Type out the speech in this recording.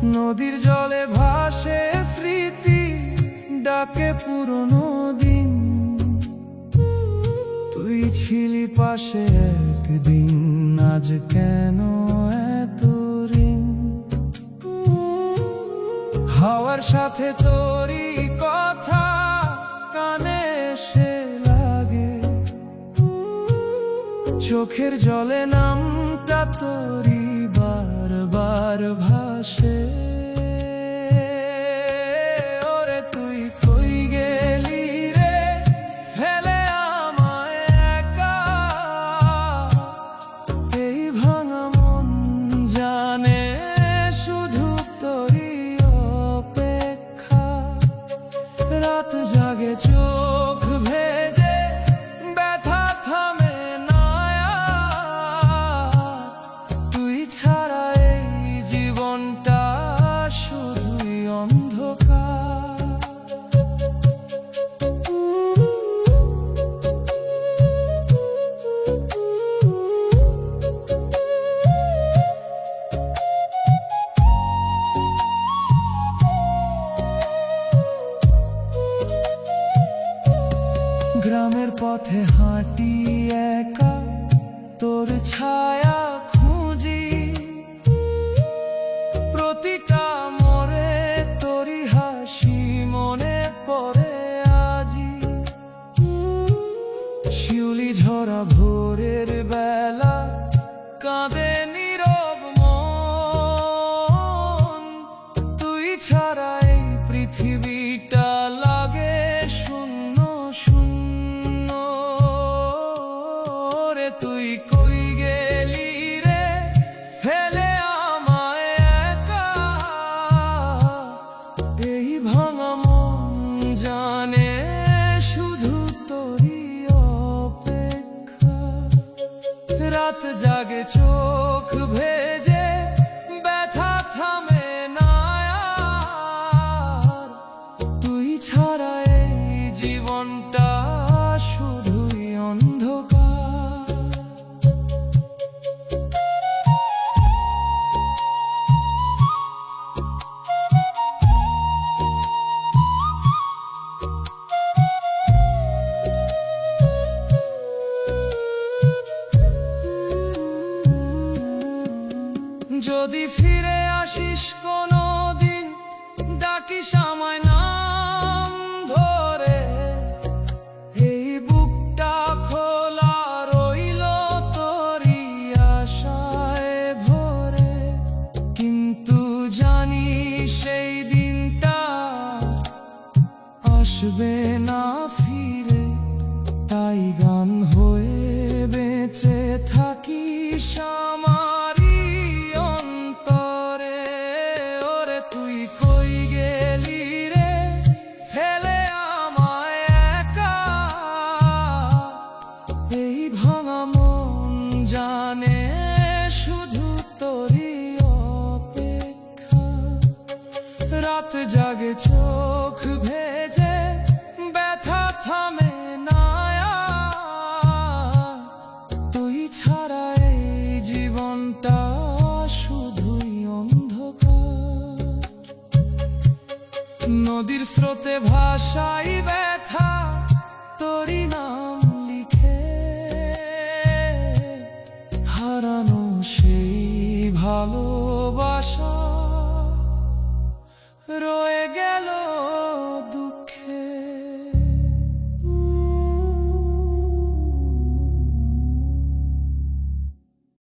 নদীর জলে ভাসে স্মৃতি, ডাকে পুরনো দিন। তুই ছিলি পাশে একদিন, আজ কেন এত ঋণ? হাওয়ার সাথে তোরই কথা কানে এসে লাগে, চোখের জলে নামটা তোরই বারবার ভাসে। ওরে তুই কই গেলি রে, ফেলে আমায় একা? এই ভাঙা মন জানে শুধু তোরই অপেক্ষা। রাত জাগে চোখ ভেজে, ব্যথা থামে না আর। তুই ছাড়া এই জীবনটা শুধুই অন্ধকার। গ্রামের পথে হাঁটি একা, তোর ছায়া খুঁজি। প্রতিটা মোড়ে তোরই হাসি মনে পড়ে আজি। শিউলি ঝরা ভোরের বেলা কাঁদে নীরব মন। তুই ছাড়া এই পৃথিবীটা লাগে শূন্য শূন্য। রে তুই কই গেলি রে, ফেলে আমায় একা? এই ভাঙা মন জানে শুধু তোরই অপেক্ষা। রাত জাগে চোখ ভেজে, ব্যথা থামে না আর। তুই ছাড়া এই জীবনটা শুধুই অন্ধকার। যদি ফিরে আসিস কোনো দিন, ডাকিস আমায় নাম ধরে। এই বুকটা খোলা রইল তোরই আশায় ভরে। কিন্তু জানি সেই দিনটা আসবে না ফিরে। তাই গান হয়ে বেঁচে থাকিস আমারই অন্তরে। ওরে তুই কই গেলি রে, ফেলে আমায় একা? এই ভাঙা মন জানে শুধু তোরই অপেক্ষা। রাত জাগে চোখ ভেজে, ব্যথা থামে না আর। তুই ছাড়া এই জীবনটা শুধুই অন্ধকার। নদীর স্রোতে ভাসাই ব্যথা, তোরই নাম লিখে। হারানো সেই ভালোবাসা